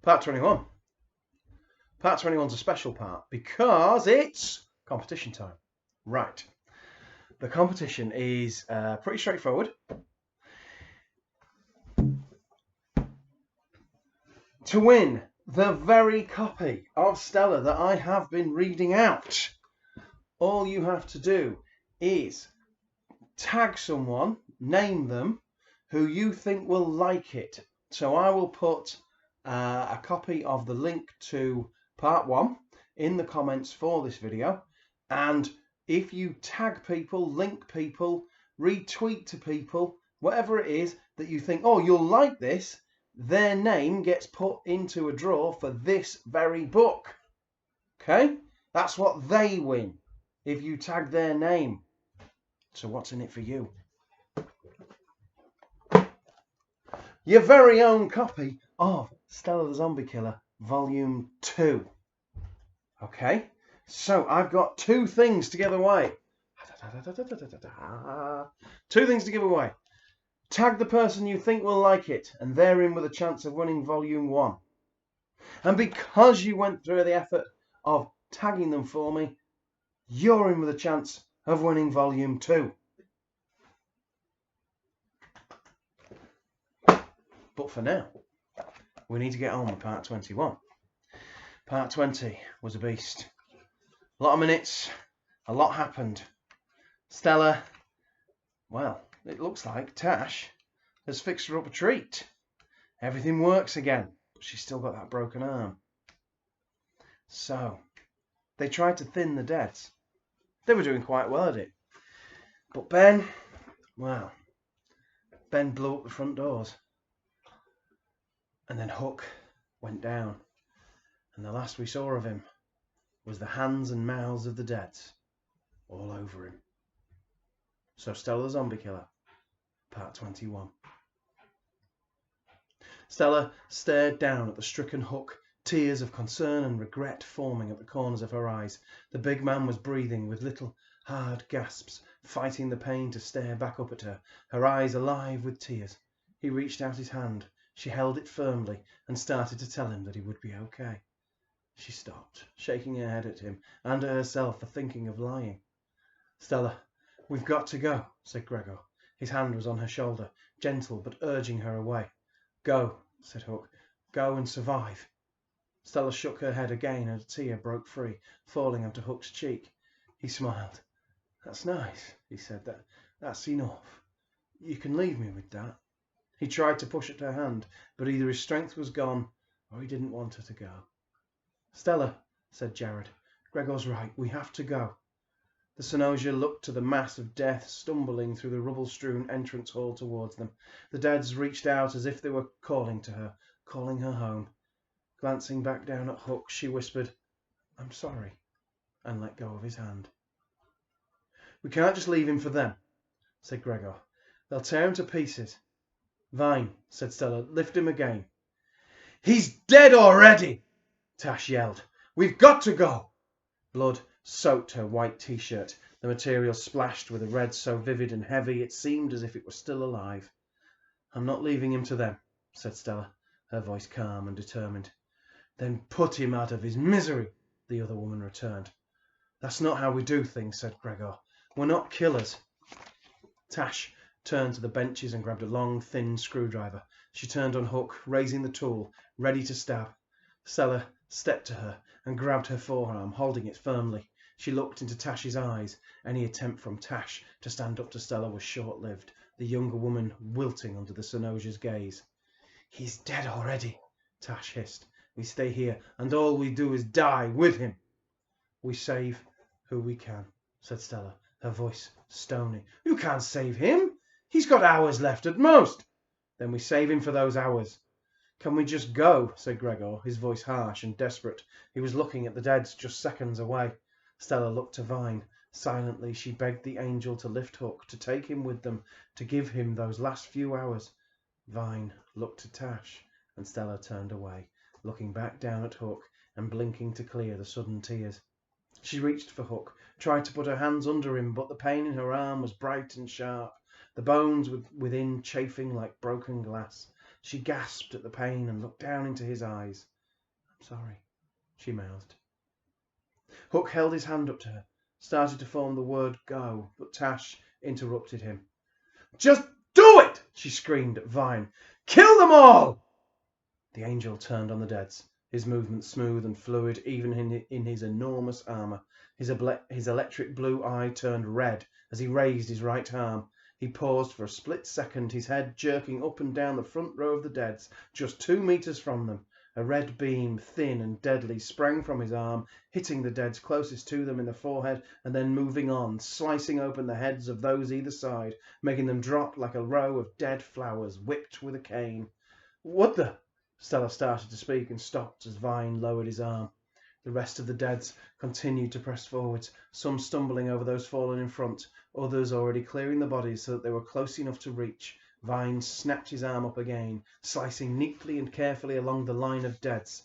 Part 21. Part 21's a special part because it's competition time. Right. The competition is pretty straightforward. To win the very copy of Stella that I have been reading out, all you have to do is tag someone, name them, who you think will like it. So I will put a copy of the link to part 1 in the comments for this video, and if you tag people, link people, retweet to people, whatever it is that you think, oh, you'll like this, their name gets put into a draw for this very book. Okay? That's what they win if you tag their name. So what's in it for you? Your very own copy of Stella the Zombie Killer Volume 2. Okay? So I've got 2 things to give away. 2 things to give away. Tag the person you think will like it, and they're in with a chance of winning Volume 1. And because you went through the effort of tagging them for me, you're in with a chance of winning Volume 2. But for now, we need to get on with Part 21. Part 20 was a beast. A lot of minutes, a lot happened. Stella, well, it looks like Tash has fixed her up a treat. Everything works again, but she's still got that broken arm. So, they tried to thin the deaths. They were doing quite well at it. But Ben, well, Ben blew up the front doors. And then Hook went down. And the last we saw of him was the hands and mouths of the deads all over him. So Stella the Zombie Killer, Part 21. Stella stared down at the stricken Hook, tears of concern and regret forming at the corners of her eyes. The big man was breathing with little hard gasps, fighting the pain to stare back up at her, her eyes alive with tears. He reached out his hand. She held it firmly and started to tell him that he would be okay. She stopped, shaking her head at him and at herself for thinking of lying. Stella, we've got to go, said Gregor. His hand was on her shoulder, gentle but urging her away. Go, said Hook. Go and survive. Stella shook her head again and a tear broke free, falling onto Hook's cheek. He smiled. That's nice, he said. That's enough. You can leave me with that. He tried to push at her hand, but either his strength was gone or he didn't want her to go. Stella, said Jared, Gregor's right. We have to go. The Synosia looked to the mass of death stumbling through the rubble-strewn entrance hall towards them. The deads reached out as if they were calling to her, calling her home. Glancing back down at Hook, she whispered, I'm sorry, and let go of his hand. We can't just leave him for them, said Gregor. They'll tear him to pieces. Vine, said Stella, lift him again. He's dead already, Tash yelled. We've got to go. Blood soaked her white t-shirt. The material splashed with a red so vivid and heavy it seemed as if it were still alive. I'm not leaving him to them, said Stella, her voice calm and determined. Then put him out of his misery, the other woman returned. That's not how we do things, said Gregor. We're not killers. Tash turned to the benches and grabbed a long, thin screwdriver. She turned on Hook, raising the tool, ready to stab. Stella stepped to her and grabbed her forearm, holding it firmly. She looked into Tash's eyes. Any attempt from Tash to stand up to Stella was short-lived, the younger woman wilting under the Synosia's gaze. He's dead already, Tash hissed. We stay here, and all we do is die with him. We save who we can, said Stella, her voice stony. You can't save him. He's got hours left at most. Then we save him for those hours. Can we just go, said Gregor, his voice harsh and desperate. He was looking at the deads just seconds away. Stella looked to Vine. Silently she begged the angel to lift Hook, to take him with them, to give him those last few hours. Vine looked to Tash, and Stella turned away, looking back down at Hook and blinking to clear the sudden tears. She reached for Hook, tried to put her hands under him, but the pain in her arm was bright and sharp, the bones within chafing like broken glass. She gasped at the pain and looked down into his eyes. Sorry, she mouthed. Hook held his hand up to her, started to form the word go, but Tash interrupted him. Just do it! She screamed at Vine. Kill them all! The angel turned on the deads, his movements smooth and fluid even in his enormous armour. His electric blue eye turned red as he raised his right arm. He paused for a split second, his head jerking up and down the front row of the deads, just 2 meters from them. A red beam, thin and deadly, sprang from his arm, hitting the deads closest to them in the forehead and then moving on, slicing open the heads of those either side, making them drop like a row of dead flowers whipped with a cane. What the... Stella started to speak and stopped as Vine lowered his arm. The rest of the deads continued to press forwards, some stumbling over those fallen in front, others already clearing the bodies so that they were close enough to reach. Vine snapped his arm up again, slicing neatly and carefully along the line of deads.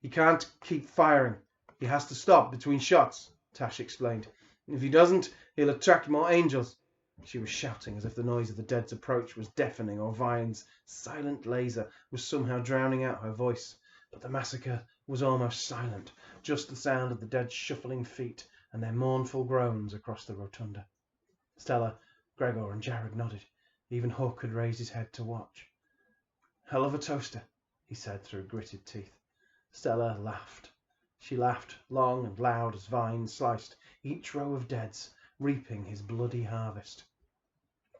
He can't keep firing. He has to stop between shots, Tash explained. If he doesn't, he'll attract more angels. She was shouting as if the noise of the dead's approach was deafening, or Vine's silent laser was somehow drowning out her voice. But the massacre was almost silent, just the sound of the dead's shuffling feet and their mournful groans across the rotunda. Stella, Gregor and Jared nodded. Even Hook had raised his head to watch. Hell of a toaster, he said through gritted teeth. Stella laughed. She laughed long and loud as Vine sliced each row of deads, reaping his bloody harvest.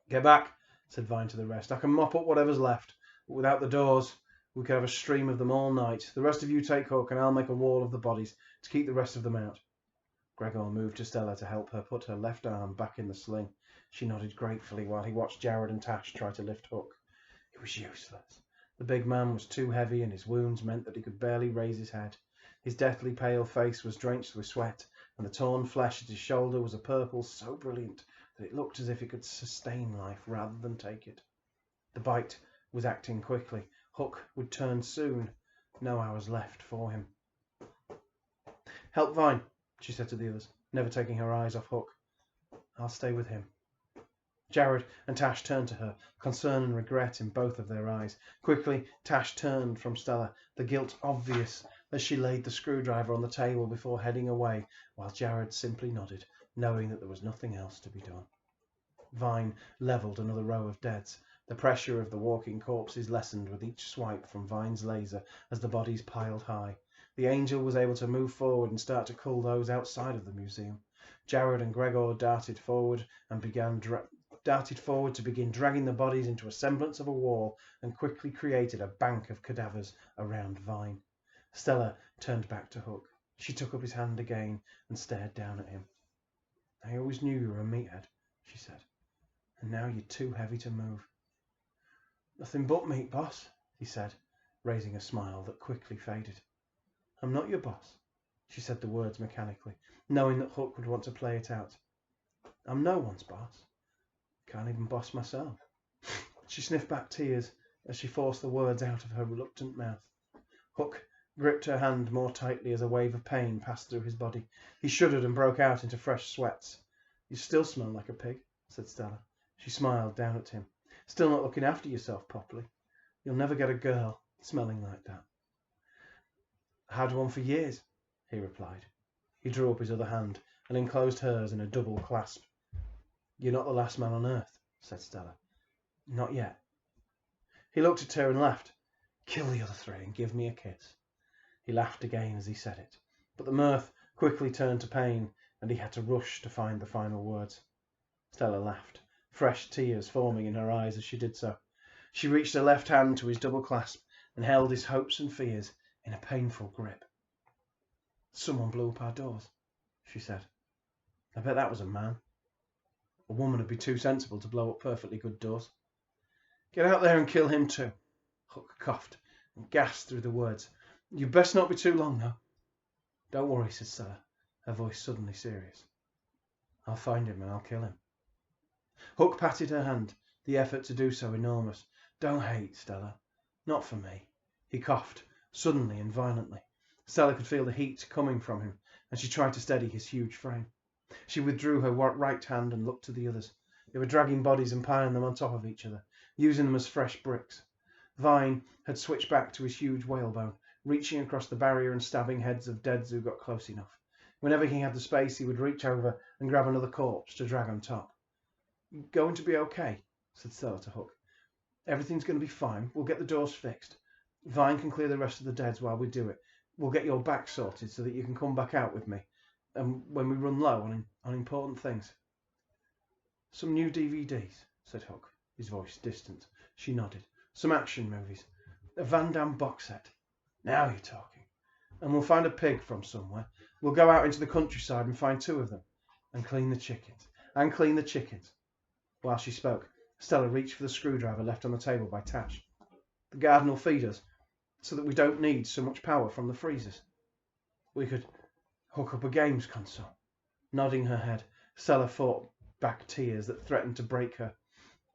Get back, said Vine to the rest. I can mop up whatever's left, but without the doors we could have a stream of them all night. The rest of you take Hook and I'll make a wall of the bodies to keep the rest of them out. Gregor moved to Stella to help her put her left arm back in the sling. She nodded gratefully while he watched Jared and Tash try to lift Hook. It was useless. The big man was too heavy and his wounds meant that he could barely raise his head. His deathly pale face was drenched with sweat, and the torn flesh at his shoulder was a purple so brilliant that it looked as if it could sustain life rather than take it. The bite was acting quickly. Hook would turn soon. No hours left for him. Help Vine, she said to the others, never taking her eyes off Hook. I'll stay with him. Jared and Tash turned to her, concern and regret in both of their eyes. Quickly, Tash turned from Stella, the guilt obvious as she laid the screwdriver on the table before heading away, while Jared simply nodded, knowing that there was nothing else to be done. Vine levelled another row of deads. The pressure of the walking corpses lessened with each swipe from Vine's laser as the bodies piled high. The angel was able to move forward and start to cull those outside of the museum. Jared and Gregor darted forward to begin dragging the bodies into a semblance of a wall and quickly created a bank of cadavers around Vine. Stella turned back to Hook. She took up his hand again and stared down at him. I always knew you were a meathead, she said, and now you're too heavy to move. Nothing but meat, boss, he said, raising a smile that quickly faded. I'm not your boss, she said the words mechanically, knowing that Hook would want to play it out. I'm no one's boss. Can't even boss myself. She sniffed back tears as she forced the words out of her reluctant mouth. Hook gripped her hand more tightly as a wave of pain passed through his body. He shuddered and broke out into fresh sweats. You still smell like a pig, said Stella. She smiled down at him. Still not looking after yourself properly. You'll never get a girl smelling like that. I had one for years, he replied. He drew up his other hand and enclosed hers in a double clasp. You're not the last man on earth, said Stella. Not yet. He looked at her and laughed. Kill the other three and give me a kiss. He laughed again as he said it, but the mirth quickly turned to pain and he had to rush to find the final words. Stella laughed, fresh tears forming in her eyes as she did so. She reached her left hand to his double clasp and held his hopes and fears in a painful grip. Someone blew up our doors, she said. I bet that was a man. A woman would be too sensible to blow up perfectly good doors. Get out there and kill him too. Hook coughed and gasped through the words. You'd best not be too long, though. Don't worry, said Stella, her voice suddenly serious. I'll find him and I'll kill him. Hook patted her hand, the effort to do so enormous. Don't hate, Stella. Not for me. He coughed, suddenly and violently. Stella could feel the heat coming from him, and she tried to steady his huge frame. She withdrew her right hand and looked to the others. They were dragging bodies and piling them on top of each other, using them as fresh bricks. Vine had switched back to his huge whalebone, reaching across the barrier and stabbing heads of deads who got close enough. Whenever he had the space, he would reach over and grab another corpse to drag on top. "Going to be okay," said Stella to Hook. "Everything's going to be fine. We'll get the doors fixed. Vine can clear the rest of the deads while we do it. We'll get your back sorted so that you can come back out with me, and when we run low on important things." "Some new DVDs," said Hook, his voice distant. She nodded. "Some action movies. A Van Damme box set. Now you're talking. And we'll find a pig from somewhere. We'll go out into the countryside and find 2 of them. And clean the chickens. And clean the chickens." While she spoke, Stella reached for the screwdriver left on the table by Tash. "The garden will feed us, so that we don't need so much power from the freezers. We could hook up a games console." Nodding her head, Stella fought back tears that threatened to break her.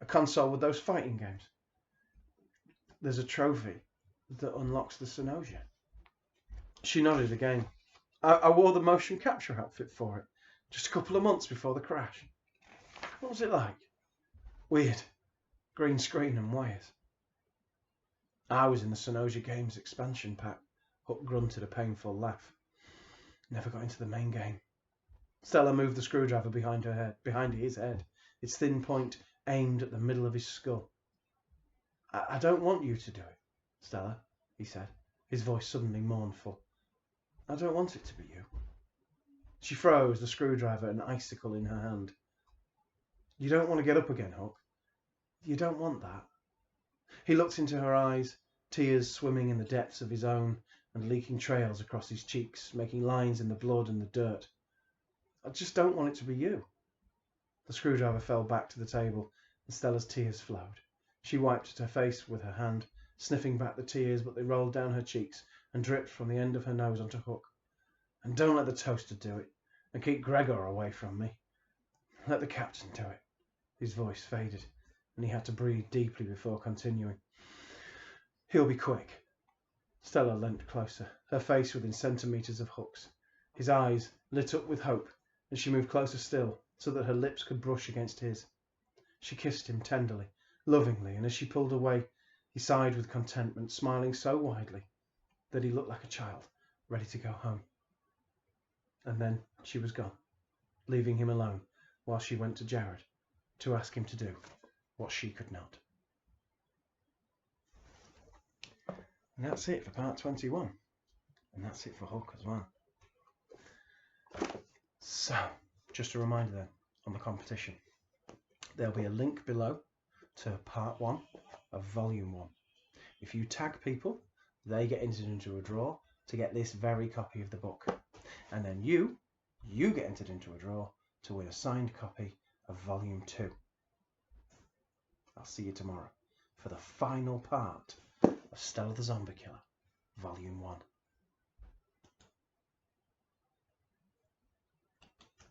"A console with those fighting games. There's a trophy that unlocks the Synosia." She nodded again. I wore the motion capture outfit for it, just a couple of months before the crash." "What was it like?" "Weird. Green screen and wires." "I was in the Synosia Games expansion pack." Hook grunted a painful laugh. "Never got into the main game." Stella moved the screwdriver behind his head, its thin point aimed at the middle of his skull. I don't want you to do it, Stella," he said, his voice suddenly mournful. "I don't want it to be you." She froze, the screwdriver an icicle in her hand. "You don't want to get up again, Hook? You don't want that?" He looked into her eyes, tears swimming in the depths of his own and leaking trails across his cheeks, making lines in the blood and the dirt. "I just don't want it to be you." The screwdriver fell back to the table and Stella's tears flowed. She wiped at her face with her hand, sniffing back the tears, but they rolled down her cheeks and dripped from the end of her nose onto Hook. "And don't let the toaster do it, and keep Gregor away from me. Let the captain do it." His voice faded, and he had to breathe deeply before continuing. "He'll be quick." Stella leant closer, her face within centimetres of Hook's. His eyes lit up with hope, and she moved closer still, so that her lips could brush against his. She kissed him tenderly, lovingly, and as she pulled away, he sighed with contentment, smiling so widely that he looked like a child ready to go home. And then she was gone, leaving him alone while she went to Jared to ask him to do what she could not. And that's it for part 21. And that's it for Hook as well. So, just a reminder then on the competition. There'll be a link below to part 1 of volume 1. If you tag people, they get entered into a draw to get this very copy of the book. And then you get entered into a draw to win a signed copy of volume 2. I'll see you tomorrow for the final part of Stella the Zombie Killer, volume 1.